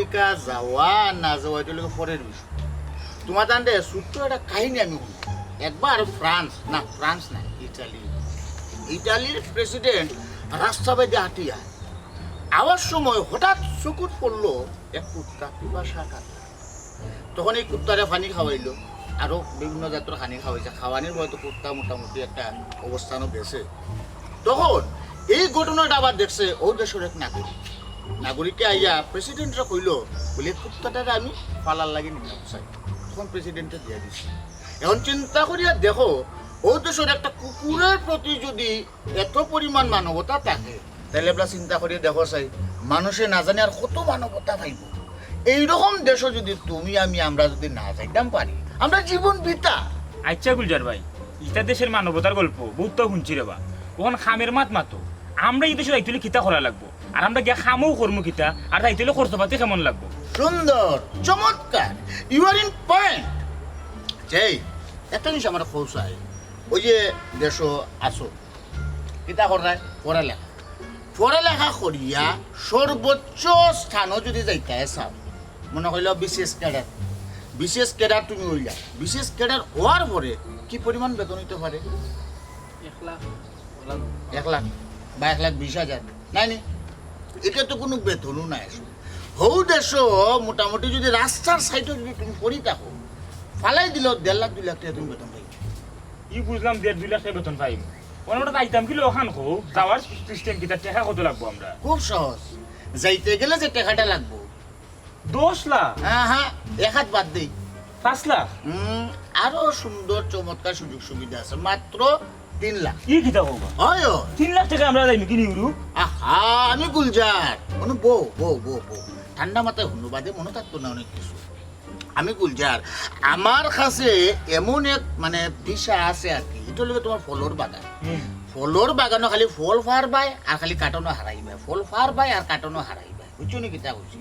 America যাওয়া না যাওয়া এটা লোক পরের বিষয়। তোমার জানতে ছোট্ট একটা কাহিনী আমি শুনি। একবার ফ্রান্স না ইটালির প্রেসিডেন্ট রাস্তা বেঁধে হাঁটিয়া আওয়ার সময় হঠাৎ চকুত পড়লো এক কুত্তা পিপাসা কাটে। তখন এই কুত্তারে পানি খাওয়াইলো, আরো বিভিন্ন জাতের পানি খাওয়াইছে। খাওয়ানির হয়তো কুত্তা মোটামুটি একটা অবস্থানও গেছে। তখন এই ঘটনাটা আবার দেখছে ও দেশের এক নাগরিকে আইয়া প্রেসিডেন্টরা কইল বলে কুত্তাটারে আমি পালার লাগে নিলাম চাই। তখন প্রেসিডেন্টে দিয়ে দিচ্ছে। এখন চিন্তা করিয়া দেখো ও দেশের একটা কুকুরের প্রতি যদি এত পরিমাণ মানবতা থাকে, তাহলে আমরা চিন্তা করিয়া দেখো চাই মানুষে না জানে আর কত মানবতা পাইব। এইরকম দেশও যদি তুমি আমরা যদি না যাইতাম পারি, আমরা জীবন বিতা। আচ্ছা গুলজার ভাই, ইটা দেশের মানবতার গল্প বহুত তো শুনছি রে বা। ওখান খামের মাতো আমরা এই দেশের আইতুলে খিতা করা লাগবো, আর আমরা গিয়া খামও করবো খিতা, আর আইতুলে খরচ পাতি কেমন লাগবো। সুন্দর, চমৎকার, ইউ আর ইন পয়েন্ট। সেই একটা জিনিস আমার খোঁজাই, ওই যে দেশ আসো কিতা করায় পড়ালেখা করিয়া সর্বোচ্চ স্থানও যদি যাইতে চাও, মনে হইল বিশেষ ক্যাডার তুমি হইলা। বিশেষ ক্যাডার হওয়ার পরে কি পরিমাণ বেতন হইতে পারে? 1 লাখ 1 লাখ বা 1,20,000 নাই। এটা তো কোনো বেতনও নাই। হৌ দেশ মোটামুটি যদি রাস্তার সাইডে যদি তুমি পড়ি থাকো, ফালাই দিল 1.5 লাখ 2 লাখ টাকা তুমি বেতন পাই। ই বুঝলাম 1.5-2 লাখ টাকা বেতন পাইম। ওটা আইতাম কিলো ওখান খো যাওয়ার সিস্টেম কিতা টাকা কত লাগবো আমরা? খুব সহজ, যাইতে গেলে যে টাকাটা লাগবো 10 লাখ। হ্যাঁ, এক হাত বাদ দেই 5 লাখ। আরো সুন্দর চমৎকার সুযোগ সুবিধা আছে, মাত্র 3 লাখ। ই কিতা হবা? হয় 3 লাখ টাকা আমরা যাইনি কিনি উরু। আহা, আমি গুলজার বউ ঠান্ডা মাথায় হুনুবাদে মনে থাকতো না অনেক কিছু। আমি গুলজার, আমার কাছে এমন এক মানে দিশা আছে আর কি, এটা হলো তোমার ফলর বাগান। ফলর বাগানো খালি ফল ফার বাই আর খালি কাটনো হারাইবে, ফল ফার বাই আর কাটনো হারাইবে, বুঝছো নি কিতা বলছি?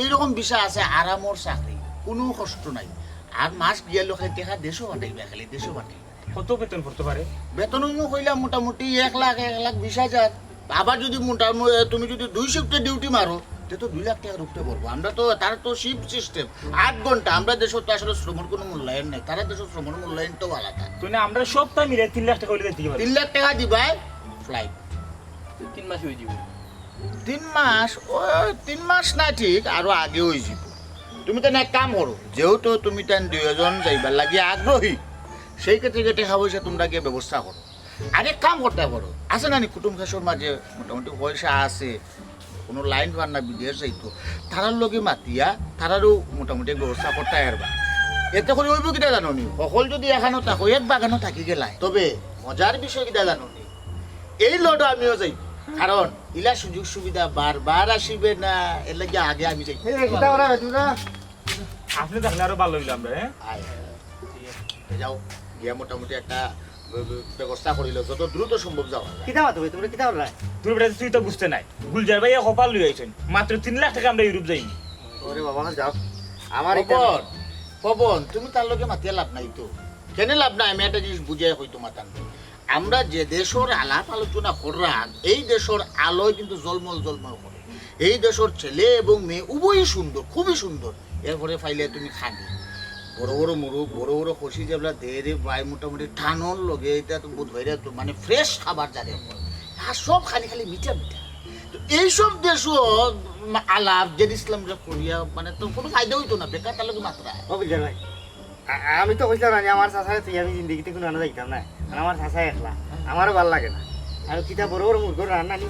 এইরকম বিষয় আছে, আরামর চাকরি, কোনো কষ্ট নাই। আর মাস গিয়া লোক দেখা দেশও বাটাইবে, খালি দেশও বাটাইবে। কত বেতন করতে পারে? বেতন কইলাম মোটামুটি 1 লাখ 1,20,000। আবার যদি মোটামুটি তুমি যদি 2 শিফটে ডিউটি মারো, তে তো 2 লাখ টাকার উপরে পড়বো। আমরা তো তার তো শিফট সিস্টেম 8 ঘন্টা। আমরা দেশে তো আসলে শ্রমের কোনো মূল্যায়ন নেই, তারা দেশের শ্রমের মূল্যায়ন তো আলাদা। তো না আমরা সবটা মিলে 3 লাখ টাকা হইলে দিতে পারি। 3 লাখ টাকা দিবাই ফ্লাইট 3 মাস হয়ে যাবে। 3 মাস, ও 3 মাস না ঠিক, আরো আগে হয়ে যাব। তুমি তো এক কাম করো, যেহেতু তুমি তেন 2 জন যাইবার লাগি আগ্রহী, সেই ক্ষেত্রে টাকা পয়সা তোমরা গিয়ে ব্যবস্থা করো। আরেক কাম করতে পারো, আছে না কুটুম খাসর মাঝে মোটামুটি পয়সা আছে, কোনো লাইন পার না বিদেশ যাইতো, তারার লগে মাতিয়া তারারও মোটামুটি ব্যবস্থা করতে পারবা। এতে করে ওইব কিটা জানো নি, সকল যদি এখানো থাকো এক বাগানও থাকি গেলাই। তবে মজার বিষয় কিটা জানো নি, এই লড়ো আমিও যাই, কারণ ইলা সুযোগ সুবিধা বারবার আসিবে না, এর লাগে আগে আমি যাই। আপনি দেখলে আরো ভালো হইলো আমরা। যাও গিয়া মোটামুটি একটা ব্যবস্থা করিল, যত দ্রুত সম্ভব যাও। কিতা মাতো তোমরা কিতা করলা? তোর বেটা তুই তো বুঝতে নাই, গুলজার ভাই কপাল লই আইছেন, মাত্র 3 লাখ টাকা আমরা ইউরোপ যাইনি। ওরে বাবা যাও। আমার পবন, তুমি তার লগে মাতিয়া লাভ নাই তো। কেন লাভ নাই? আমি একটা জিনিস বুঝাই হইতো মাতান। আমরা যে দেশের আলাপ আলোচনা করলাম, এই দেশের আলোয় কিন্তু জলমল করে। এই দেশের ছেলে এবং মেয়ে উভয়ই সুন্দর, খুবই সুন্দর। এরপরে ফাইলে তুমি খানি বড় বড় মুরগ, বড় বড় খসি যেগুলা দে বাই মোটামুটি ঠানোর লগে, এটা তো বোধ হয় তো মানে ফ্রেশ খাবার যাদের, আর সব খালি মিঠা। তো এইসব দেশও আলাপ যে ইসলাম করিয়া মানে তো কোনো ফায়দা হইতো না, বেকার তার লগে মাত্রা। ও বুঝার ভাই, আমি তো কইছিলাম না আমার চাচাই তুই আমি জিন্দগিতে কোনো আনা যাইতাম না, আমার চাচাই একলা, আমারও ভাল লাগে না। আর কিতা বড় বড় মুরগর রান্না নি,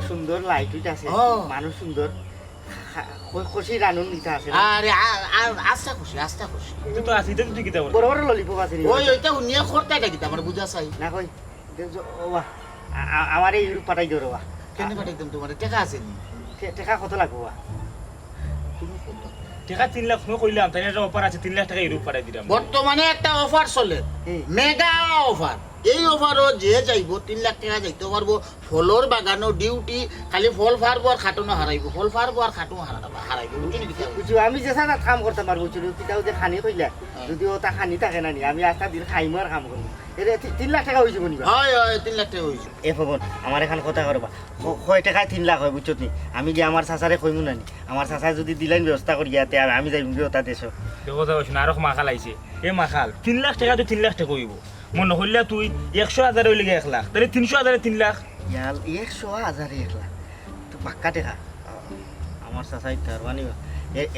সুন্দর লাইট উইট আছে, মানুষ সুন্দর, খুশি রানুন নিতে আছে। আরে আস্থা খুশি তুই তো আসিতে তুই কিতা বল? বড় বড় ললিপপ আছে। ওইটা উনিয়া খরতাটা কিতা আমার বুঝা চাই না কই ও বাহ, আমার এই ইউরোপ পাঠাই দিও বাহ। কেন পাঠাইতাম? তোমার টাকা আছে নি? টাকা কত লাগবো বাহ? তুমি কত টাকা 3 লাখ নো কইলাম, তাই একটা অফার আছে 3 লাখ টাকা ইউরোপ পাঠাই দিলাম। বর্তমানে একটা অফার চলে, মেগা অফার। এই অফারও যে যাইব 3 লাখ টাকা যাইতে পারবো ফলর বাগানো ডিউটি খালি ফল ফারবো আর খাটনো হারাইব ফল ফারবো আর খাটনো হারাইব বুঝলি বুঝছো আমি যে সারা কাম করতে পারবো বুঝছো কিতাও যে খানি কইলা যদি ওটা খানি থাকে না নি আমি আস্তা দিন খাইমু আর কাম করবো এটা 3 লাখ টাকা হইছে বনিবা হয় হয় 3 লাখ টাকা হইছে এ ভগবান আমার এখন কথা করবা কয় টাকায় 3 লাখ হয় বুঝছো নি আমি যে আমার চাচারে কইমু নানি আমার চাচা যদি দিলাইন ব্যবস্থা করি ইয়াতে আমি যাইমু কি ওটা দেশ দেখো যাও শুন আরো মাখাল আইছে এ মাখাল 3 লাখ টাকা তো 3 লাখ টাকা হইব মনে হইলা তুই 100,000 হইলে 1 লাখ তাহলে 300,000 3 লাখ ইয়াল 100,000 1 লাখ তো পাক্কা টাকা আমার চাচাই তার মানিবা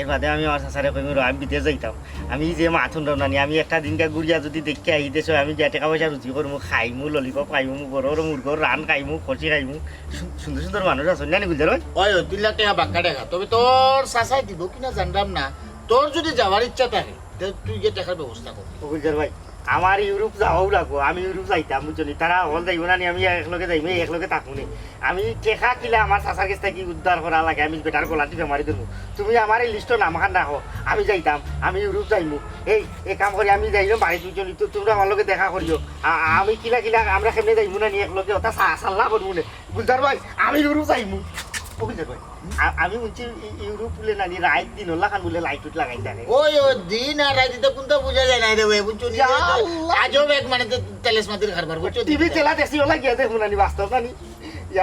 এর বাদে আমি আমার চাচারে কইমু আমি বিদেশ যাইতাম আমি যে মাথুন নানি আমি একটা দিনকা গুড়িয়া যদি দেখে আহি দেশ আমি যে টাকা পয়সা রুজি করমু খাইমু ললিপপ খাইমু বড় বড় মুরগর রান খাইমু খসি খাইমু সুন্দর সুন্দর মানুষ আছে নানি বুঝলে ভাই হয় 3 লাখ টাকা বাক্কা টাকা তবে তোর চাচাই দিব কিনা জানলাম না তোর যদি যাওয়ার ইচ্ছা থাকে তুই যে টাকার ব্যবস্থা কর বুঝলে ভাই আমার ইউরোপ যাওয়াও লাগবো আমি ইউরোপ যাইতাম বুঝলি তারা হল যাইব না আমি একলগে যাইম একলগে থাকবো নি আমি টেকা কিলা আমার চাচার কাছ থেকে উদ্ধার করা লাগে আমি বেটার গলাটি বেমারি দেবো তুমি আমার এই লিস্টর নামখান রাখো আমি যাইতাম আমি ইউরোপ যাইমু এই কাম করে আমি যাইলাম বাড়ি বুঝলি তো তোমরা আমার লগে দেখা করিও আমি কিলা কিলা আমরা কেমনে যাইমু না নি একলগে ওটা সাল্লা করবো নে বুঝদার ভাই আমি ইউরোপ যাইমু বুঝলে ভাই আমি বলছি ইউরোপ বলে নানি রাইট দিন হল্লা খান বলে লাইট উঠ লাগাই থাকে ওই দিন আর রাতে তো কোনটা বোঝা যায় না রে ভাই বুঝছো আজও এক মানে তেলেস মাটির খাবার বুঝছো টিভি তেলা দেখছি ওলা গিয়ে দেখুন নানি বাস্তব নানি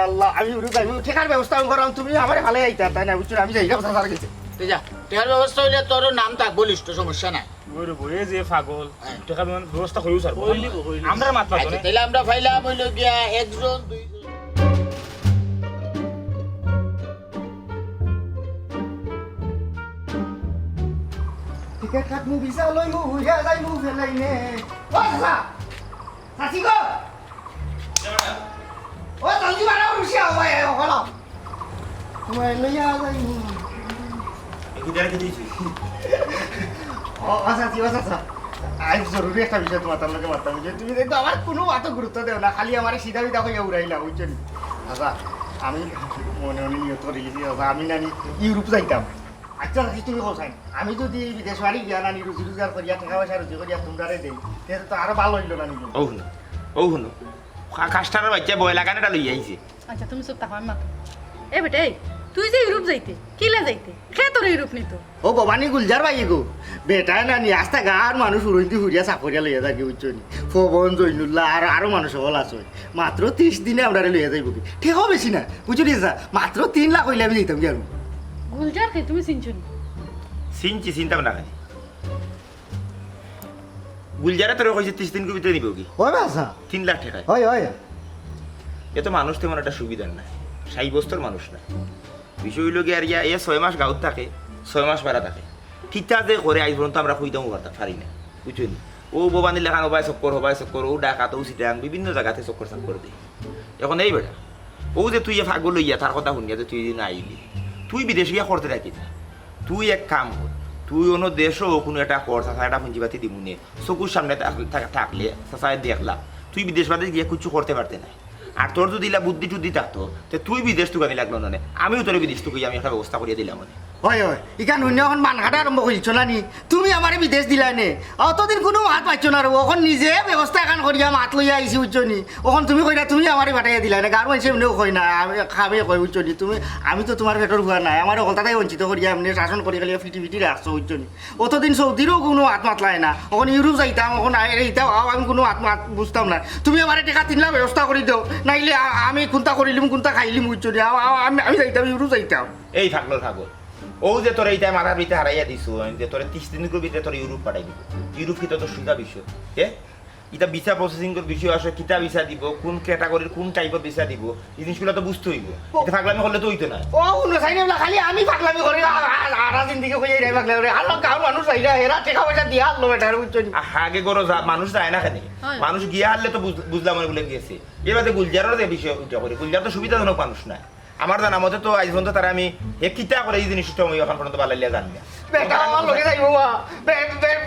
আল্লাহ আমি ইউরোপ যাইমু ঠেকার ব্যবস্থা আমি করাম তুমি আমার ভালো আইতা তাই না বুঝছো আমি যাইলাম সাসার গেছে তুই যা টাকার ব্যবস্থা হইলে তোর নাম থাকবো লিস্ট সমস্যা নাই বইরে বইয়ে যে পাগল টাকা ব্যবস্থা করিও স্যার আমরা মাত পাবো আচ্ছা না তাহলে আমরা ফাইলাম হইলো গিয়া একজন দুইজন টিকেট কাটমু ভিসা লইমু হুইয়া যাইমু ফেলাইনে ও সাসা সাসি গো ও জলদি বাড়াও রুশিয়া ভাই হলো তোমায় লইয়া যাইমু ও সাসি ও সাসা আজ জরুরি একটা বিষয় তোমার তার লগে মারতাম যে তুমি দেখো আমার কোনো এত গুরুত্ব দেও না খালি আমার সিধা বিধা হইয়া উড়াইলা বুঝছেন আচ্ছা আমি মনে মনে নিয়ত রেখেছি আমি নানি ইউরোপ যাইতাম আচ্ছা রাখি তুমি কোথায় আমি যদি বিদেশ বাড়ি গিয়া নানি রুজি রোজগার করিয়া টাকা পয়সা রুজি করিয়া তোমরারে দেই তাহলে তো আরো ভালো হইলো নানি ও শুনো কাস্টারের বাচ্চা বয় লাগানোটা লই আইছে আচ্ছা তুমি চুপ থাকো আমি মাতো এ বেটা এই তুই যে ইউরোপ যাইতে কিলা যাইতে খে তোর ইউরোপ নিত ও ভবানী গুলজার ভাই গো বেটা নানি আস্তা গার মানুষ উড়ন্তি হুরিয়া চাকরিয়া লইয়া থাকি বুঝছনি ফবন জৈনুল্লাহ আর আরো মানুষ হল আছে মাত্র 30 দিনে আমরা লইয়া যাইব কি ঠিক হবে বেশি না বুঝলি মাত্র 3 লাখ হইলে আমি দিতাম কি আর গুলজার খে তুমি চিনছো নি চিনছি চিন্তা না খাই গুলজারে তোর কইছে 30 দিন ভিতরে নিব কি হয় বাসা 3 লাখ টাকা হয় হয় এ তো মানুষ তেমন একটা সুবিধা না 60 বছর মানুষ না বিষয় হইল গিয়ে আর ইয়া 6 মাস গাঁত থাকে 6 মাস বেড়া থাকে কিতা যে করে আইজ পর্যন্ত আমরা কইতাম পারি না বুঝছেন ও বোবানি লেখান হবাই চক্কর ও ডাকাত ও সিটাং বিভিন্ন জায়গাতে চক্কর দেয় এখন এই বেটা ও যে তুই ফাগল লইয়া তার কথা শুনিয়া যে তুই না আইলি তুই বিদেশ গিয়া করতে রাখি না তুই এক কাম কর তুই অন্য দেশও কোনো একটা কর চাষা একটা পুঁজিপাতি দিবুনে চকুর সামনে থাকলে চাষায় দেখলা তুই বিদেশ বাদে গিয়ে কিছু করতে পারতে না আর তোর যদি বুদ্ধি টুদ্ধি থাকতো তো তুই বিদেশ টুকানি লাগলো না আমিও তোর বিদেশ টুকুই আমি একটা ব্যবস্থা করিয়ে দিলাম মানে হয় হয় ইখান অন্য এখন মান কাটা আরম্ভ করিছ না নি তুমি আমার বিদেশ দিলাই নে অতদিন কোনো মাত পাইছ না আর ওখন নিজে ব্যবস্থা এখন করিয়া মাত লইয়া আইছি উচ্চনি ওখন তুমি কইরা তুমি আমার পাঠাইয়া দিলাই না গার মানুষ এমনিও কই না আমি খাবে কই উচ্চনি তুমি আমি তো তোমার পেটর ভুয়া নাই আমার অকলতাটাই বঞ্চিত করিয়া এমনি শাসন করি খালি ফিটি ফিটি রাখছো উচ্চনি অতদিন সৌদিরও কোনো হাত মাতলাই না ওখন ইউরোপ যাইতাম ওখন এইটাও আমি কোনো হাত মাত বুঝতাম না তুমি আমার টাকা 3 লাখ ব্যবস্থা করে দাও নাইলে আমি কোনটা করিলিম কোনটা খাইলিম উচ্চনি আমি যাইতাম ইউরোপ যাইতাম এই ফাগল ও যে তোর এইটা মাথার ভিতরে হারাইয়া দিছো যে তোর 30 দিনের ভিতরে তোর ইউরোপ পাঠাই দিব ইউরোপ কি তোর সুবিধা বিষয় হ্যাঁ এটা ভিসা প্রসেসিং এর বিষয় আসে কিতা ভিসা দিব কোন ক্যাটাগরির কোন টাইপের ভিসা দিব এই জিনিসগুলো তো বুঝতে হইব এটা ফাগলামি করলে তো হইতো না ও উনো সাইনে খালি আমি পাগলামি করে আরা জিন্দিগি কই রে পাগলামি করে আলো গাঁর মানুষ আইরা এরা টাকা পয়সা দিয়া আলো বেটার বুঝছনি আগে গরো মানুষ যায় না কেন মানুষ গিয়ে হারলে তো বুঝলাম মনে বলে গিয়েছে এবারে গুলজারের যে বিষয় উঠা করে গুলজার তো সুবিধাজনক মানুষ না আমার জানা মতে তো আজ পর্যন্ত তারা আমি কিতা করে এই জিনিসটা আমি এখন পর্যন্ত বালাইলিয়া জানি না বেটা আমার লগে যাইব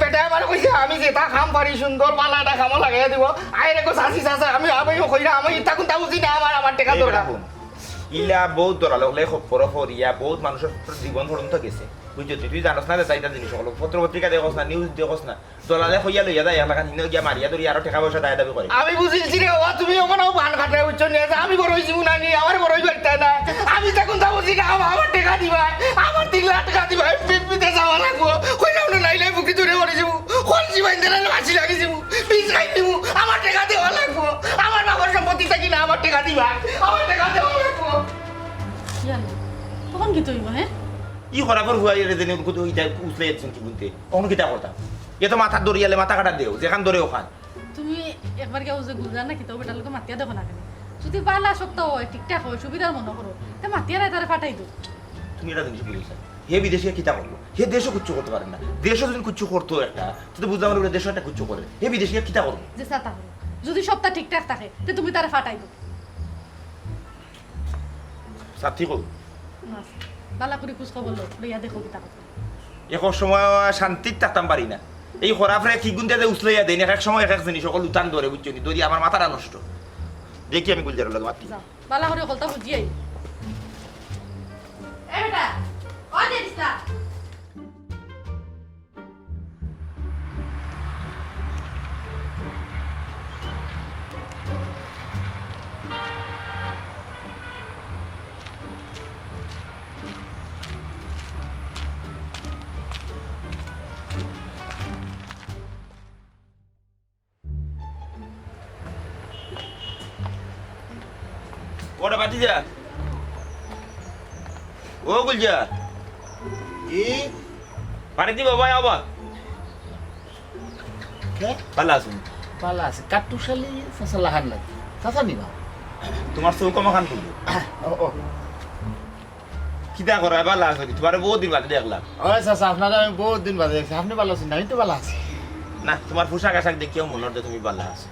বেটা আমার কইছে আমি যেটা খাম পারি সুন্দর পালাটা খামো লাগাইয়া দিব আইরে কো সাসি সাসা আমি কইরা আমি ইটা কোনটা বুঝি না আমার টাকা দরকার ইলা বহুত দলালকলে খবর ফরিয়া বহুত মানুষের জীবন পর্যন্ত গেছে বুঝছো তুই জানোস না চাইটা জিনিস হলো পত্র পত্রিকা দেখোস না নিউজ দেখোস না দলালে হইয়া লইয়া যায় এলাকা নিয়ে গিয়া মারিয়া ধরি আরো টাকা পয়সা দায় দাবি করে আমি বুঝিছি রে বাবা তুমি ওখানে বান খাটায় উচ্চ নিয়ে যা আমি বড় হইছি না নি আমার বড় হই পারতা না আমি তখন যাবো জিগা আমার টাকা দিবা আমার 3 লাখ টাকা দিবা পিপিতে যাওয়া লাগবো কইলাম না নাইলে বুকি ধরে মরে যাবো খরচি বাইন্দে না মাছি লাগি যাবো পিস খাই দিবো আমার টাকা দেওয়া লাগবো আমার বাবার সম্পত্তি থাকি না আমার টাকা দিবা আমার টাকা দেওয়া লাগবো ইয়ালে তখন কি তুই হ্যাঁ ই খরাবর হুয়া এর দেনে কত হইতা উছলে যাচ্ছেন কি বলতে কোন কিটা করতাম এ তো মাথা দরিয়ালে মাথা কাটা দেও যেখান ধরে ওখান তুমি একবার কেউ যে গুলজার না কিতাব বেটার লোকে মাতিয়া দেখো না কেন যদি বালা সপ্তাহ হয় ঠিকঠাক হয় সুবিধার মনে করো তা মাতিয়া নাই তারা ফাটাই দো তুমি এটা জিনিস বুঝেছ হে বিদেশে কিতা করবো হে দেশও কিচ্ছু করতে পারে না দেশও যদি কিচ্ছু করতো একটা তুই তো বুঝলাম না দেশও একটা কিচ্ছু করে হে বিদেশে কিতা করবো যে চাতা হলো যদি সপ্তাহ ঠিকঠাক থাকে তে তুমি তারা ফাটাই দো সাথী কো বালা করে খোঁজ খবর লো লইয়া দেখো কিতা কথা এখন সময় শান্তির থাকতাম পারি না এই খরাফরে কি গুনতে যে উছলাইয়া দেন এক সময় এক জিনিস সকল উতান ধরে বুঝছো নি ধরি আমার মাথাটা নষ্ট দেখি আমি গুলজার লাগে মাতি যাও বালা করে কলতা বুঝিয়ে এ বেটা ও দেরিস্তা ওটা বাতি যা ও গুলজা কি পানি দিব ভাই আবার কে ভালো আছেন পালা আছে কাটুশালি চাচা লাহান লাগে চাচা নিবা তোমার চৌকা মাখান খুলবো ও কিতা করা ভালো আছে তোমার বহুত দিন বাদে দেখলাম ওই চাচা আপনারা আমি বহুত দিন বাদে দেখছি আপনি ভালো আছেন না আমি তো ভালো আছি না তোমার পোশাক আশাক দেখিও মনে হচ্ছে তুমি ভালো আছো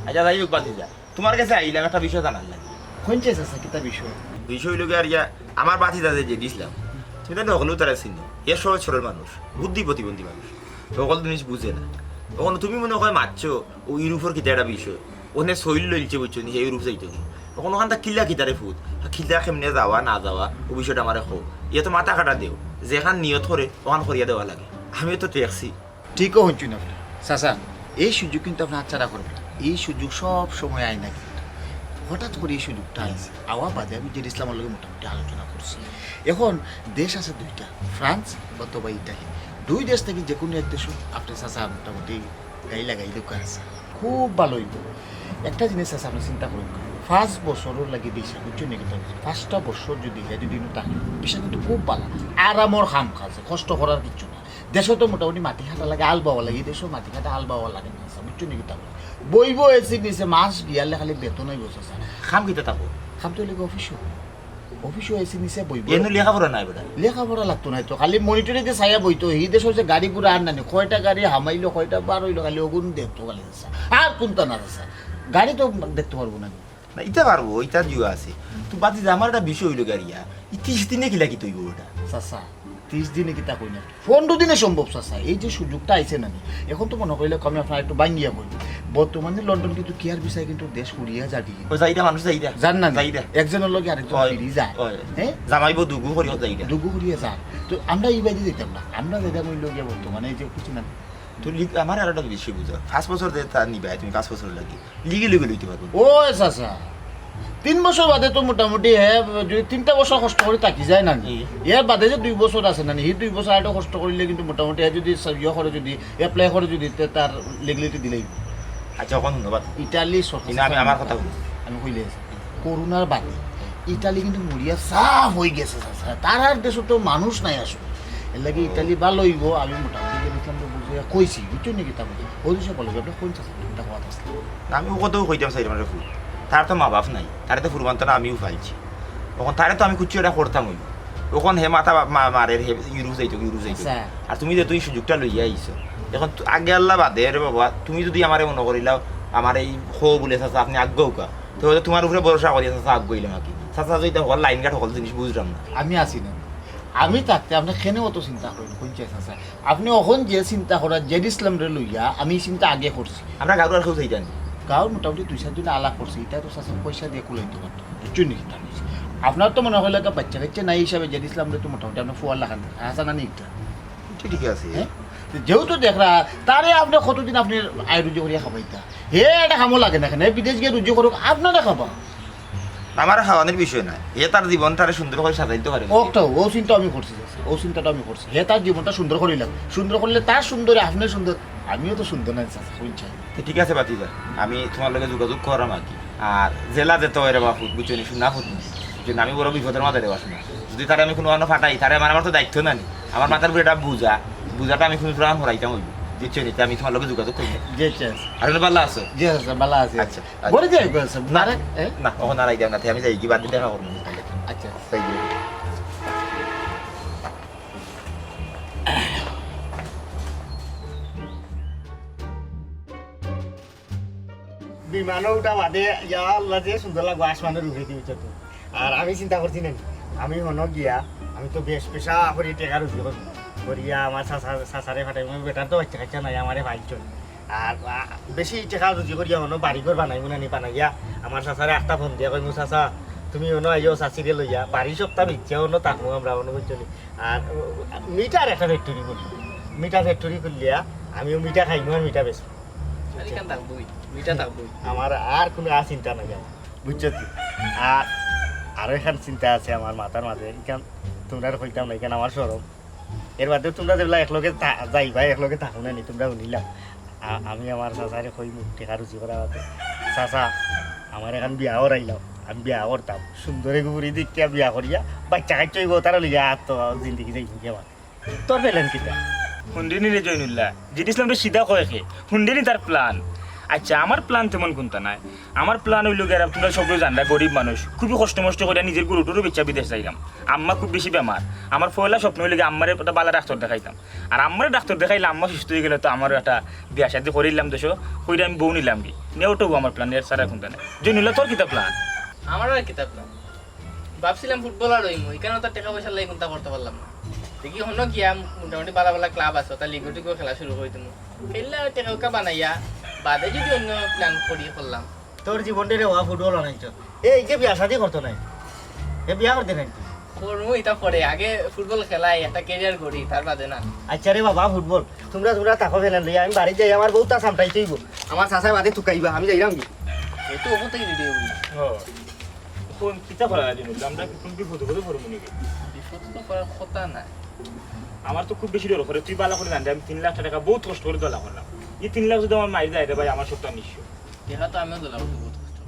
আচ্ছা যাই হোক বাতি যা তোমার কাছে আইলাম একটা বিষয় জানার লাগে কোনছে চাচা কিতা বিষয় বিষয় লোকে আর ইয়া আমার বাতি দাদা যে দিছিলাম তুমি তো সকলেও তারা চিনি এর সহজ সরল মানুষ বুদ্ধি প্রতিবন্ধী মানুষ সকল জিনিস বুঝে না তখন তুমি মনে হয় মারছো ও ইউরোপের কিতা একটা বিষয় ওখানে শৈল লইছে বুঝছো নি সেই ইউরোপ যাইতে তখন ওখান তা কিল্লা কিতারে ফুট খিল্লা কেমনে যাওয়া না যাওয়া ও বিষয়টা আমার খো ইয়ে তো মাথা কাটা দেও যেখান নিয়ত করে ওখান করিয়া দেওয়া লাগে আমিও তো ট্যাক্সি ঠিকও হচ্ছি না আপনি চাচা এই সুযোগ কিন্তু আপনি হাতছাড়া করবেন না। এই সুযোগ সব সময় আয় না কিন্তু হঠাৎ করে এই সুযোগটা আইছে আওয়া বাদে আমি যে ইসলামের লগে মোটামুটি আলোচনা করছি এখন দেশ আছে দুইটা ফ্রান্স অথবা ইটালি দুই দেশ থেকে যে কোনো এক দেশ আপনি চাচা মোটামুটি গাই লাগাই দোকান আছে খুব ভালো হইব একটা জিনিস আছে আপনি চিন্তা করুন 5 বছরের লাগে দিছে বুঝছো নাকি তো 5টা বছর যদি থাকে বিষয় কিন্তু খুব ভালো আরামর খাম খাচ্ছে কষ্ট করার কিছু না দেশও তো মোটামুটি মাটি খাটা লাগে আল বাওয়া লাগে দেশও মাটি খাটা আল বাওয়া লাগে না বুঝছো নাকি তা বইব এসি নিচে মাস গিয়ালে খালি বেতন হইব চাচা খাম কিতা থাকো খাম তো লাগে অফিসও এসি নিচে বইব এনে লেখাপড়া নাই বেটা লেখাপড়া লাগতো না তো খালি মনিটরিতে চাইয়া বইতো এই দেশের যে গাড়ি ঘোড়া আর নানি কয়টা গাড়ি হামাইলো কয়টা বার হইলো খালি ওগুন দেখতো খালি চাচা আর কোনটা না চাচা গাড়ি তো দেখতে পারবো না না ইটা পারবো ইটা জিও আছে তো বাতি আমার একটা বিষয় হইলো গাড়িয়া ই 30 দিনে কিলা কি তৈব ওটা চাচা 30 দিনে কি তা কই না 15 দিনে সম্ভব চাচা এই যে সুযোগটা আইছে না এখন তো মনে করিলে কমে আপনার একটু বাঙ্গিয়া বলি বর্তমানে লন্ডন কিন্তু কেয়ার বিষয় কিন্তু দেশ কুড়িয়া যাবি ও যাইরা মানুষ যাইরা জান না যাইরা একজনের লগে আরেকজন ফিরি যায় হ্যাঁ জামাইবো দুগু করিও যাইরা দুগু করিয়া যায় তো আমরা এই বাইরে যেতাম না আমরা যেতাম ওই লগে বর্তমানে এই যে কিছু না তো আমার আর একটা বিষয় বুঝো 5 বছর দিয়ে তার নিবে তুমি 5 বছর লাগি লিগে লিগে লইতে পারবো ও চাচা 3 বছর বাদে তো মোটামুটি হ্যাঁ যদি 3টা বছর কষ্ট করে থাকি যায় না এর বাদে যে 2 বছর আছে না এই 2 বছর আরো কষ্ট করলে কিন্তু মোটামুটি যদি ইয়ে করে যদি এপ্লাই করে যদি তার লেগিলিটি দিলেই আচ্ছা ওখানে ধন্যবাদ ইটালি আমি আমার কথা বলি আমি কইলে করোনার বাদে ইটালি কিন্তু মরিয়া সাফ হয়ে গেছে চাচা তার আর দেশে তো মানুষ নাই আসলে এর লাগে ইটালি ভালো হইব আমি মোটামুটি গেছিলাম তো বুঝে কইছি বুঝছো নাকি তা বলছি ওই দেশে বলে আপনি কোন চাচা এটা কথা আসলে আমি ও কত কইতাম সাইড মানে ফুল তার তো মা বাপ নাই তারে তো ফুরবান্তনা আমিও পাইছি তখন তারে তো আমি কুচি এটা করতাম হইব ওখান হে মাথা মারে হে ইউরোপ যাইতো আর তুমি যে তুই সুযোগটা লইয়া আইছো এখন আগে আল্লাহ বাদে রে বাবা তুমি যদি আমারে মনে করিলাও আমার এই খো বলে চাচা আপনি আগ্রহ কা তো তোমার উপরে ভরসা করি চাচা আগ্রহইলাম আর কি চাচা যদি হল লাইন কাট হল জিনিস বুঝলাম না আমি আছি না আমি থাকতে আপনি কেন অত চিন্তা করেন কোন চাচা আপনি এখন যে চিন্তা করার জেড ইসলাম রে লইয়া আমি চিন্তা আগে করছি আমরা গাড়ি আর কেউ চাইতাম গাঁৱৰ মোটামুটি 2-4 দিন আলাপ করছি এটা তো চাচা পয়সা দিয়ে কুলাইতে পারতো বুঝছো নাকি তা আপনার তো মনে হলো একটা বাচ্চা কাচ্চা নাই হিসাবে যে দিয়েছিলাম তো মোটামুটি আপনার ফুয়ার লাগান আসা না নিকটা ঠিক আছে হ্যাঁ যেহেতু দেখরা তারে আপনি কতদিন আপনি আয় রুজি করিয়া খাবাইতা হে এটা খামো লাগে না কেন বিদেশ গিয়ে রুজি করুক আপনারা খাবা আমার খাওয়ানোর বিষয় না এ তার জীবন তারে সুন্দর করে সাজাইতে পারে ওটাও ও চিন্তা আমি করছি ও চিন্তাটা আমি করছি হে তার জীবনটা সুন্দর করিলাম সুন্দর করলে তার সুন্দর আপনি সুন্দর আমিও তো সুন্দর না চাই তো ঠিক আছে বাতিজা আমি তোমার লগে যোগাযোগ করাম আর কি আর জেলা যেতে হয় রে বাপু বুঝছো নি শুনা ফুট বুঝছেন আমি বড় বিপদের মাঝে দেওয়া শোনা যদি তারা আমি কোনো অন্য ফাটাই তারা আমার তো দায়িত্ব না নি আমার মাথার উপরে এটা বুঝাটা আমি কোনো প্রাণ হরাইতাম হইব বুঝছো নি আমি তোমার লগে যোগাযোগ করি যে চেস আর ভালো আছো জি আছে ভালো আছে আচ্ছা বলে যাই বলছে না রে না ওখানে আর আইতাম না আমি যাই কি বাদ দিয়ে দেখা করবো আচ্ছা তাই বিমানও ওটা বাদে ইয়া আল্লাহ যে সুন্দর লাগবো আসমানের উঠে দিয়েছে তো আর আমি চিন্তা করছি না আমি হনো গিয়া আমি তো বেশ পেশা করি টেকা রুজি করবো করিয়া আমার সাসারে ফাটাই আমি বেটার তো বাচ্চা কাচ্চা নাই আমারে ভাইচন আর বেশি টেকা রুজি করিয়া হনো বাড়ি ঘর বানাইবো না নি বানাইয়া আমার সাসারে একটা ফোন দিয়া কইমু সাসা তুমি হনো আইও চাষিরে লইয়া বাড়ি সপ্তাহ ইচ্ছা হনো তাকবো আমরা হনো বুঝছি আর মিটার একটা ফ্যাক্টরি করলি মিঠা ফ্যাক্টরি করলিয়া আমিও মিঠা খাইমু আর মিঠা বেচবো আমার আর কোনো আর চিন্তা নাই আমার বুঝছো তো আর আরও এখান চিন্তা আছে আমার মাথার মাঝে এখান তোমরা কইতাম না এখানে আমার সরম এর বাদেও তোমরা যেগুলা একলগে যাইবা একলগে থাকো না নি তোমরা শুনিলাম আমি আমার চাচারে কই মুখ টেকা রুচি করা বাদে চাচা আমার এখন বিয়াও রাইলাম আমি বিয়া করতাম সুন্দরে গুবুরি দিকিয়া বিয়া করিয়া বাচ্চা কাচ্চা হইব তারা লিয়া আর তো জিন্দগি যাইব কি আমার তোর পেলেন কিতা হুন্ডিনি রে জয়নুল্লাহ যেটি ইসলামটা সিধা কয়েকে হুন্ডিনি তার প্ল্যান আচ্ছা আমার প্ল্যান তেমন কোনটা নাই আমার প্ল্যান হইল গিয়ে তোমরা সবগুলো জানরা গরিব মানুষ খুবই কষ্ট মষ্ট করে নিজের গরুটুরও বেচা বিদেশ যাইলাম আম্মা খুব বেশি বেমার আমার পয়লা স্বপ্ন হইলে গিয়ে আম্মারে একটা বালা ডাক্তার দেখাইতাম আর আম্মারে ডাক্তার দেখাইলে আম্মা সুস্থ হয়ে গেলে তো আমার একটা বিয়া শাদি করিলাম দেশো কইরা আমি বউ নিলাম কি নেওটাও আমার প্ল্যান এর সারা কোনটা নাই জয়নুল্লাহ তোর কিতা প্ল্যান আমারও আর কিতাব না ভাবছিলাম ফুটবলার হইমু এখানেও তো টাকা পয়সা লাগে কোনটা করতে পারলাম না দেখি হনো গিয়া মোটামুটি বালা বালা ক্লাব আছে তা লিগো টিগো খেলা শুরু করে দিমু খেললে টাকা উকা বানাইয়া বাদে যদি অন্য প্ল্যান করি করলাম তোর জীবনটা রে হওয়া ফুটবল বানাইছ এই যে বিয়া শাদি করতো নাই এ বিয়া করতে নাই করবো এটা পরে আগে ফুটবল খেলাই একটা ক্যারিয়ার করি তার বাদে না আচ্ছা রে বাবা ফুটবল তোমরা তাকো ফেলেন লইয়া আমি বাড়ি যাই আমার বউ তা সামটাই তৈব আমার চাচাই বাদে তুকাইবা আমি যাইলাম কি একটু ওপর থেকে রেডি হবি কোন কিতা করা জয়নুল্লাহ আমরা কোন বিপদ করে পড়বো নাকি বিপদ তো করার কথা না আমার তো খুব বেশি ডর করে তুই বালা করে জানতে আমি 3 লাখ টাকা বহুত কষ্ট করে দলা করলাম এই 3 লাখ যদি আমার মাইর যায় রে ভাই আমার সবটা নিশ্চয় দেখা তো আমিও দিলাম বহুত কষ্ট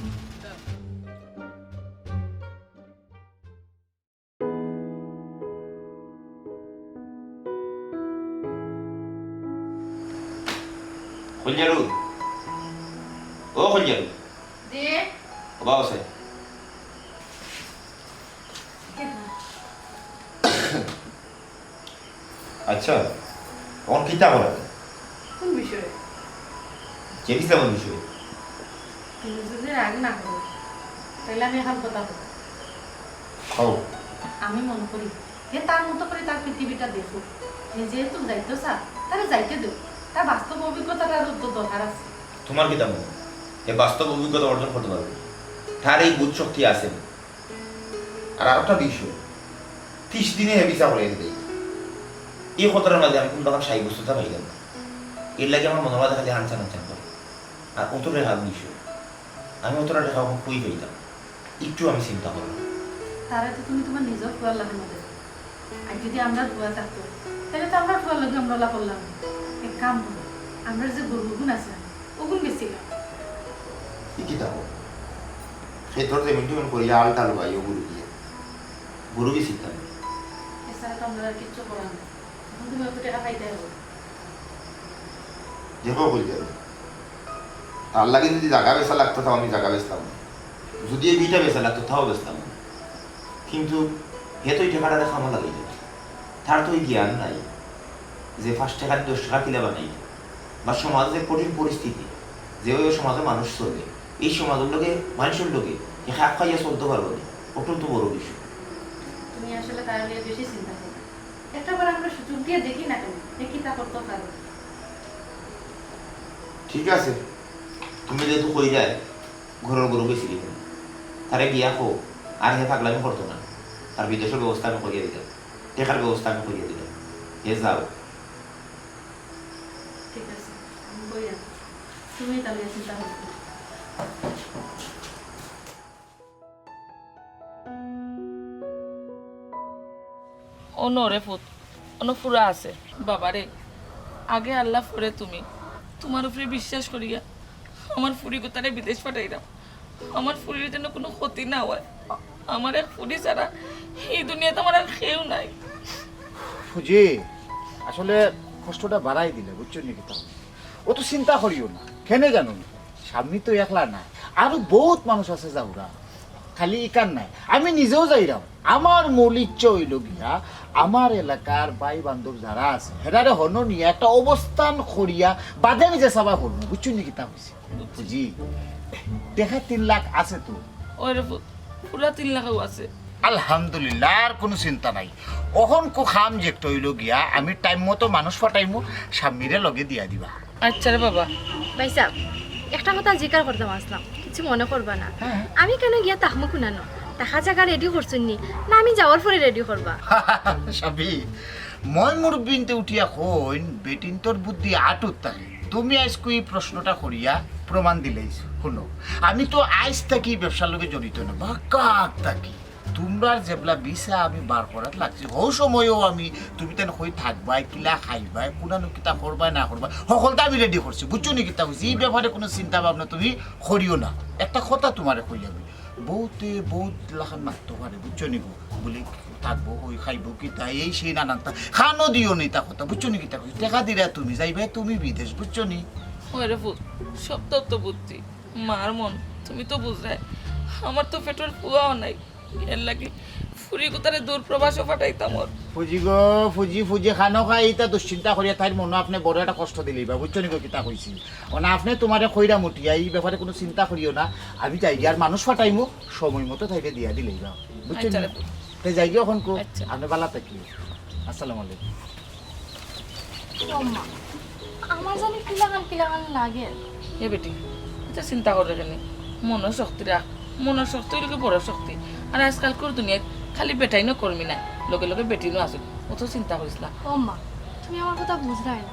খঞ্জারু ও খঞ্জারু যে বাবা আছে আচ্ছা তখন কিতা করা কোন বিষয়ে যে ইসলামের বিষয় তুমি যদি রাগ না করো তাহলে আমি এখন কথা বলবো খাও আমি মনে করি যে তার মতো করে তার পৃথিবীটা দেখো যেহেতু যাইতো স্যার তাহলে যাইতে দেব তার বাস্তব অভিজ্ঞতাটার তো দরকার আছে তোমার কিতা মনে এ বাস্তব অভিজ্ঞতা অর্জন করতে পারবে তার এই বুধ শক্তি আছে আর আরেকটা বিষয় 30 দিনে ভিসা করে দেয় এই কথাটার মাঝে আমি কোনো রকম সাই বস্তুটা পাইলাম না এর লাগে আমার মনে হয় খালি আনচান আনচান করে আর অত রেখা বিষয় আমি অতটা রেখা কই পাইতাম একটু আমি চিন্তা করলাম তারা তো তুমি তোমার নিজের ফুয়ার লাগে মধ্যে আর যদি আমরা ফুয়া থাকতো তাহলে তো আমরা ফুয়ার লাগে আমরা করলাম এক কাম করো আমরা যে গরু গুণ আছে ওগুন বেশিলাম কি থাকো সে তোর যে মিন্টুমেন্ট করি আল টাল ভাই ও গুরু দিয়ে গুরু বি শিখতাম এছাড়া তো আমরা আর কিচ্ছু করার না এখন তুমি অত টাকা পাইতে হবে যেভাবে বলি যাবে তার লাগে যদি জায়গা বেচা লাগতো তাও আমি জায়গা বেচতাম না। যদি এই বিটা বেচা লাগতো তাও বেচতাম না। কিন্তু হে তো এই টাকাটা দেখা আমার লাগে তার তো ওই জ্ঞান নাই যে 5 টাকা 10 টাকা কিলা বানাই বা সমাজের কঠিন পরিস্থিতি যেভাবে সমাজে মানুষ চলে এই সমাজের লোকে মানুষের লোকে হাত খাইয়া চলতে পারবো না অত্যন্ত বড় বিষয় তুমি আসলে তার নিয়ে বেশি চিন্তা করো একটা বার আমরা সুযোগ দিয়ে দেখি না কেন দেখি তা করতে পারো ঠিক আছে তুমি যেহেতু কই যায় ঘরের গরু বেশি দিবেন তারে বিয়া হোক আর হে থাকলে আমি করতো না, তার বিদেশের ব্যবস্থা আমি করিয়ে দিতাম, টেকার ব্যবস্থা আমি করিয়ে দিতাম। এ যাও। ঠিক আছে আমি বই আছি, তুমি তাহলে চিন্তা করো। অনরে ফুট ফুরা আছে বাবারে, আগে আল্লাহ ফুরে তুমি, তোমার উপরে বিশ্বাস করিয়া আমার ফুরি কোথায় বিদেশ পাঠাইলাম। আমার ফুরির যেন কোনো ক্ষতি না হয়, আমার এক ফুরি ছাড়া এই দুনিয়াতে আমার আর কেউ নাই। ফুজি আসলে কষ্টটা বাড়াই দিলে, বুঝছো নাকি? তাহলে ও তো চিন্তা করিও না, কেনে জানো স্বামী তো একলা নাই, আরো বহুত মানুষ আছে যাওরা, খালি ইকান নাই। আমি নিজেও যাইরাম। আমার মূল ইচ্ছা হইল গিয়া আমার এলাকার ভাই বান্ধব যারা আছে হেরারে হন নিয়ে একটা অবস্থান করিয়া বাদে নিজে চাবা করবো, বুঝছো নাকি? তা হয়েছে বুঝি দেখা 3 লাখ আছে তো। ওরে ফুট পুরা 3 লাখও আছে। আলহামদুলিল্লাহ, আর কোনো চিন্তা নাই। অহন কো খাম যে হইল গিয়া আমি টাইম মতো মানুষ পাঠাইমু, স্বামীরে লগে দিয়া দিবা। আচ্ছা রে বাবা। ভাই সাহেব একটা কথা জিজ্ঞার করতাম আসলাম, কিছু মনে করবা না। আমি কেন গিয়া তাহমু শুনানো দেখা জায়গা রেডি করছুন নি না আমি যাওয়ার পরে রেডি করবা? সাবি মই মোর বিনতে উঠিয়া কইন বেটিন তোর বুদ্ধি আটুত থাকে। তুমি আজকে এই প্রশ্নটা করিয়া প্রমাণ দিলেইছ। শুনো, আমি তো আজ থাকি ব্যবসার লগে জড়িত না, বাকাক থাকি। তোমরা যেবলা বিছা আমি বার করার লাগছে, ও সময়ও আমি তুমি তেন হয়ে থাকবাই, কিলা খাইবাই, কোনানো কিতা করবাই না করবাই সকলটা আমি রেডি করছি, বুঝছো নি? কিতা হয়েছে এই ব্যাপারে কোনো চিন্তা ভাবনা তুমি করিও না। একটা কথা তোমারে কইলে আমি বহুতে বহুত লাখান মারতে পারে, বুঝছো নি? বলে থাকবো ওই খাইবো কিতা এই সেই নানান খানো দিও নি, তা কথা বুঝছো নি? কিতা কইছি টেকা দিরা তুমি যাইবাই তুমি বিদেশ, বুঝছো নি? ওরে ফুট সব তো বুদ্ধি মার মন, তুমি তো বুঝরাই আমার তো পেট্রোল পুয়াও নাই, এর লাগি ফুরি কোথায় দূর প্রবাসও পাঠাইতাম ওর। ফুজি গো ফুজি ফুজি খানো খাই এটা দুশ্চিন্তা করিয়া তাই মনে আপনি বড় একটা কষ্ট দিলেই বা, বুঝছো নি? কিতা কইছি না আপনি তোমারে খৈরা মুটিয়া এই ব্যাপারে কোনো চিন্তা করিও না। আমি যাই আর মানুষ ফাটাইমু সময় মতো তাইকে দিয়া দিলেই বা, বুঝছো নি? তাই যাই গিয়ে এখন কো আপনি বালা থাকি। আসসালামু আলাইকুম। ওম্মা আমার জানি কিলাগান লাগে। এ বেটি এটা চিন্তা করে কেন, মনের শক্তি রাখ, মনের শক্তি হইলে বড় শক্তি। আর আজকালকার দুনিয়ায় খালি বেটাই না কর্মী নাই, লগে লগে বেটিনও আছে, অত চিন্তা করিস না। ওম্মা তুমি আমার কথা বুঝরাই না,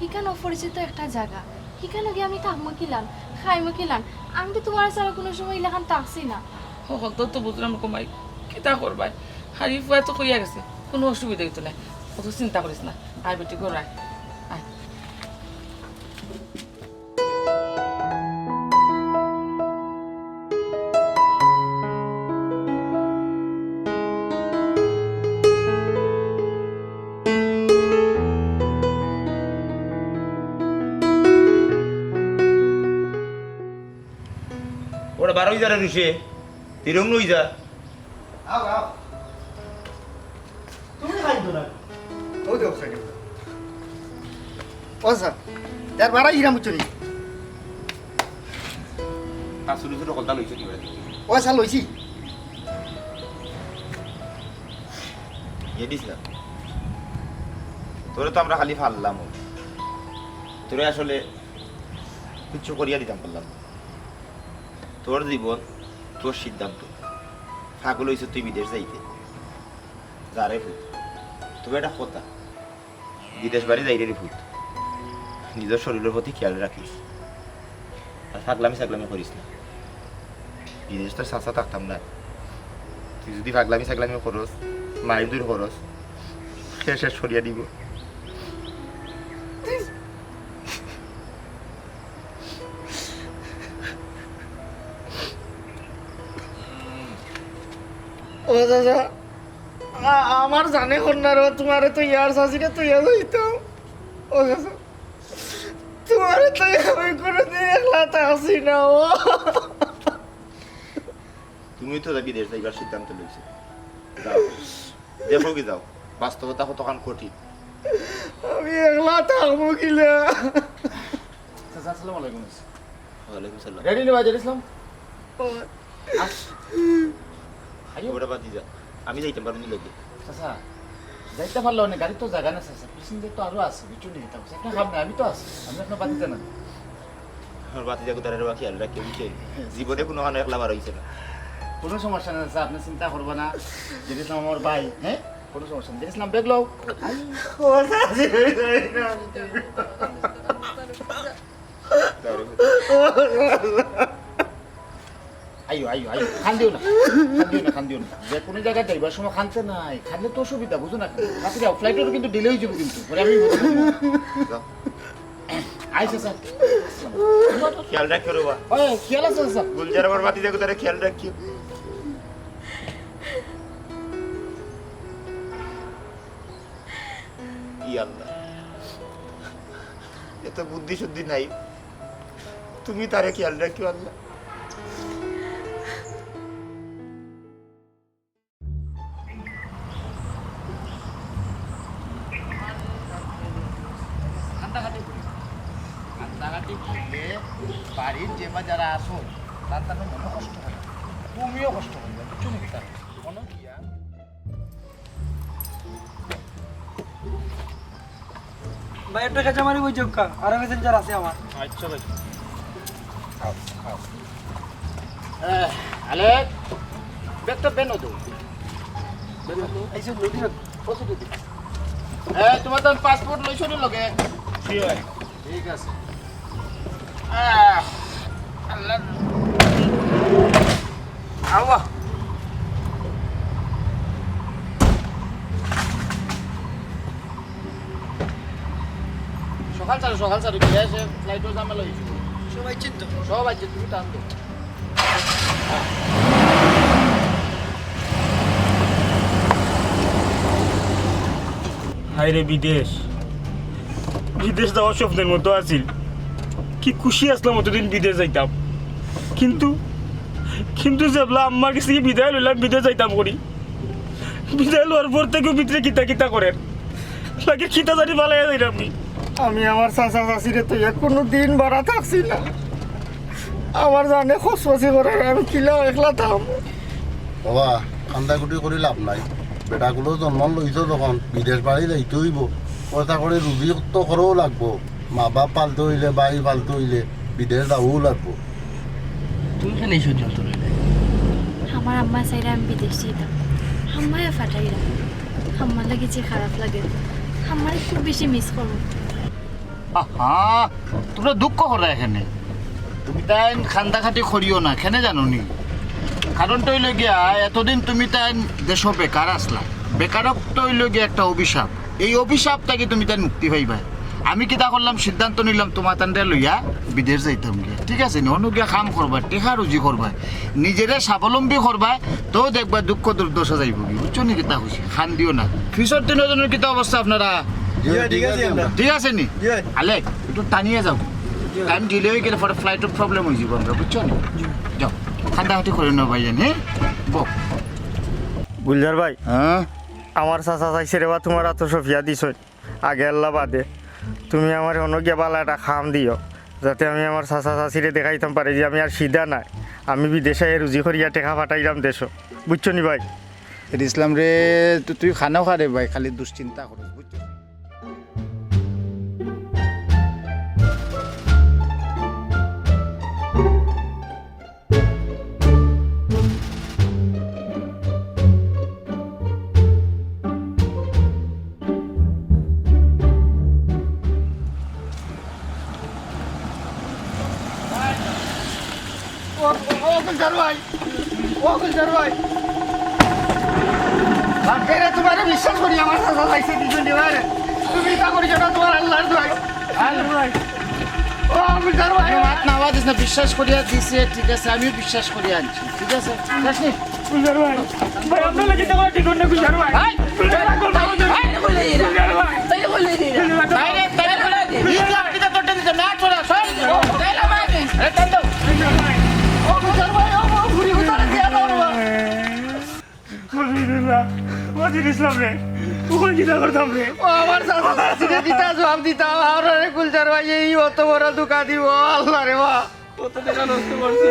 হিখান অপরিচিত একটা জায়গা, হিখানে গিয়ে আমি থাকবো কিলান খাইমো কিলান, আমি তো তোমার ছাড়া কোনো সময় ইলাখান থাকছি না। হল তো বুঝলাম কমাই কিতা করবাই, হারি ফুয়া তো কইয়া গেছে, কোনো অসুবিধা হইতো না, অত চিন্তা করিস না। আয় বেটি ঘর আয় আয়। ওরা 12 হয়ে যা রে রুশে, তিরং লই যা। আও আও তুমি খাইতো না ও দেখ সাইকেল ও স্যার তার বাড়া হিরাম চুরি তা শুরু শুরু কলটা লইছো কি বাড়ি? ও স্যার লইছি এ দিস না, তোরে তো আমরা খালি ফাললাম, তোরে আসলে কিছু করিয়া দিতাম পারলাম। তোর জীবন তোর সিদ্ধান্ত, ফাগল হয়েছে তুই বিদেশ যাইতে যারে ভূত। তবে একটা কথা, বিদেশ বাড়ি যাইরে রে ভূত, নিজের শরীরের প্রতি খেয়াল রাখিস, আর ফাগলামি করিস না। বিদেশ তোর সাথে থাকতাম না, তুই যদি ফাগলামি করস, মায়ের দূর করস, শেষ সরিয়া দিব। ও দাদা আমার জানে কন্যার তোমারে তো ইয়ার শাশিরে তো ইয়া যাইতাম। ও দাদা তোমারে তো আমি কোনোদিন একলা থাকছি না। ও তুমি তো বিদেশ যাইবার সিদ্ধান্ত লইছো, যাও দেখো কি যাও, বাস্তবতা কতখান কঠিন। আমি একলা থাকবো কিলা? আসসালামু আলাইকুম। ওয়ালাইকুম সালাম। রেডি নি বাজার ইসলাম? ওটা বাদ যা, আমি যাইতাম পারবো লোকে। চাচা যাইতে পারলো না, গাড়ি তো জায়গা না চাচা, প্যাসেঞ্জার তো আরো আছে, বুঝছো নি? আপনার খাব না, আমি তো আছি, আমি আপনার বাতিতে না। আমার বাতি যাকে তারা খেয়াল রাখি, বুঝছে জীবনে কোনো খানো একলা বার হয়েছে না। কোনো সমস্যা নেই স্যার, আপনি চিন্তা করবেন না। জেড ইসলাম আমার ভাই, হ্যাঁ কোনো সমস্যা নেই। জেড ইসলাম বেগ লও। আইও আইও আইও, খান দিও না, খান দিও না। যে কোনো জায়গায় যাইবার সময় খানতে নাই, খানলে তো অসুবিধা, বুঝো না? রাতে যাও, ফ্লাইটেরও কিন্তু ডিলে হয়ে যাবো কিন্তু। পরে আমি আইসা স্যার, খেয়াল রাখিও রে বা ওই খেয়াল আছে স্যার। গুলজার আমার বাতি দেখো তারা খেয়াল রাখিও। ই আল্লাহ, এত বুদ্ধি শুদ্ধি নাই, তুমি তারে খেয়াল রাখিও আল্লাহ। কান্দাকাটি করলে বাড়ির যে বা যারা আসো তার তার মনে কষ্ট হয়, তুমিও কষ্ট করবে, বুঝছো নাকি? তার মনে কি আর ভাই একটা কাঁচা মারি ওই চক্কা আরো মেসেঞ্জার আছে আমার। আচ্ছা ভাই, আলেক ব্যাগটা বেনো দো। এইসব নদী তোমার তো পাসপোর্ট লইছো নি লগে? ঠিক আছে। আল্লাহ আওয়া সকাল চালু গিয়ে এসে ফ্লাইটও ঝামেলা হয়েছে। সবাই চিন্ত সব আছে, তুমি টান দো। হায় রে বিদেশ, বিদেশ যাওয়ার স্বপ্নের মতো আছিল। কি খুশি আসলাম অতদিন বিদেশ যাইতাম, কিন্তু কিন্তু যেবলা আম্মার কাছে গিয়ে বিদায় লইলাম, বিদেশ যাইতাম করি। বিদায় লওয়ার পর থেকেও ভিতরে কিতা কিতা করেন লাগে, খিতা জানি পালাই যাই আপনি। আমি আমার চাচা চাচিরে তো কোনো দিন বাড়া থাকছি না, আমার জানে খসখসি করে আমি কিলা একলা থাম। বাবা কান্দাকুটি করে লাভ নাই, বেটাগুলো জন্ম লইছ তখন বিদেশ বাড়ি যাইতে হইব, পয়সা করে রুজি তো করেও লাগবো, মা বাপ পালতে হইলে বাড়ি পালতে হইলে বিদেশ যাবও লাগবো। তুমি কেন এই সিদ্ধান্ত নিলে? আমার আম্মা চাইলে আমি বিদেশ যেতাম, আম্মায় ফাটাইরা আম্মার লাগে যে খারাপ লাগে, আমার খুব বেশি মিস করবো। আহা, তোমরা দুঃখ করো এখানে। তুমি তাই খান্দাখাটি করিও না, কেন জানো নি? কারণটা হইল গিয়া এতদিন তুমি তাই দেশ বেকার আসলা, বেকারত্ব হইল গিয়া একটা অভিশাপ। এই অভিশাপ থেকে তুমি তাই মুক্তি পাইবা। আমি কিতা করলাম, সিদ্ধান্ত নিলাম তোমার তান্ডে লইয়া বিদেশ যাইতাম গিয়া, ঠিক আছে? অন্য গিয়া কাম করবা, টেকা রুজি করবা, নিজেরে স্বাবলম্বী করবা, তো দেখবা দুঃখ দুর্দশা যাইব কি, বুঝছো নি? কিতা খুশি খান দিও না। ফিসর দিনের জন্য কিতা অবস্থা আপনারা? ঠিক আছে নি? আলে একটু টানিয়ে যাও, টাইম ডিলে হয়ে গেলে পরে ফ্লাইটের প্রবলেম হয়ে যাব আমরা, বুঝছো নি? যাও খান্দাখাটি করে নেবো ভাইজান, হ্যাঁ বক। গুলজার ভাই, হ্যাঁ আমার চাচা চাইছে রে বা তোমার এত সফিয়া দিছ আগে আল্লাহ বাদে, তুমি আমার অন্য গিয়ে বালা একটা খাম দিও, যাতে আমি আমার চাচা চাচিরে দেখাইতাম পারি যে আমি আর সিধা নাই, আমি বিদেশে রুজি করিয়া টেকা ফাটাইলাম দেশ, বুঝছো নি ভাই? ইসলাম রে, তুই খানাও খা রে ভাই, খালি দুশ্চিন্তা করো, বুঝছো? তোমার বিশ্বাস করি আমার চাচা চাইছে দুজন দিবার, তুমি তা করি যেটা তোমার আল্লাহর দোয়াই। ও গুলজার ভাই, মাত না আওয়াজ না, বিশ্বাস করিয়া দিছে, ঠিক আছে? আমিও বিশ্বাস করিয়া আনছি, ঠিক আছে? যাসনি? গুলজার ভাই, ভাই আপনার লাগে তো ঠিক না গুলজার ভাই। গুলজার ভাই, গুলজার ভাই, তাইরে ইসলাম কিতা তোরটা দিতে না ছোড়া সব তাইলা মাই আরে তাই দাও। ও গুলজার ভাই, ও ঘুরি উতারে দিয়া দাও রে। মজিদ ইসলাম রে, ওখানে কিতা করতাম রে? ও আমার চাচা চাচিরে দিতা জবাব দিতা, আর রে গুলজার ভাই এই অত বড় দুকা দিব, আল্লাহ রে বা। কত টাকা নষ্ট করছে।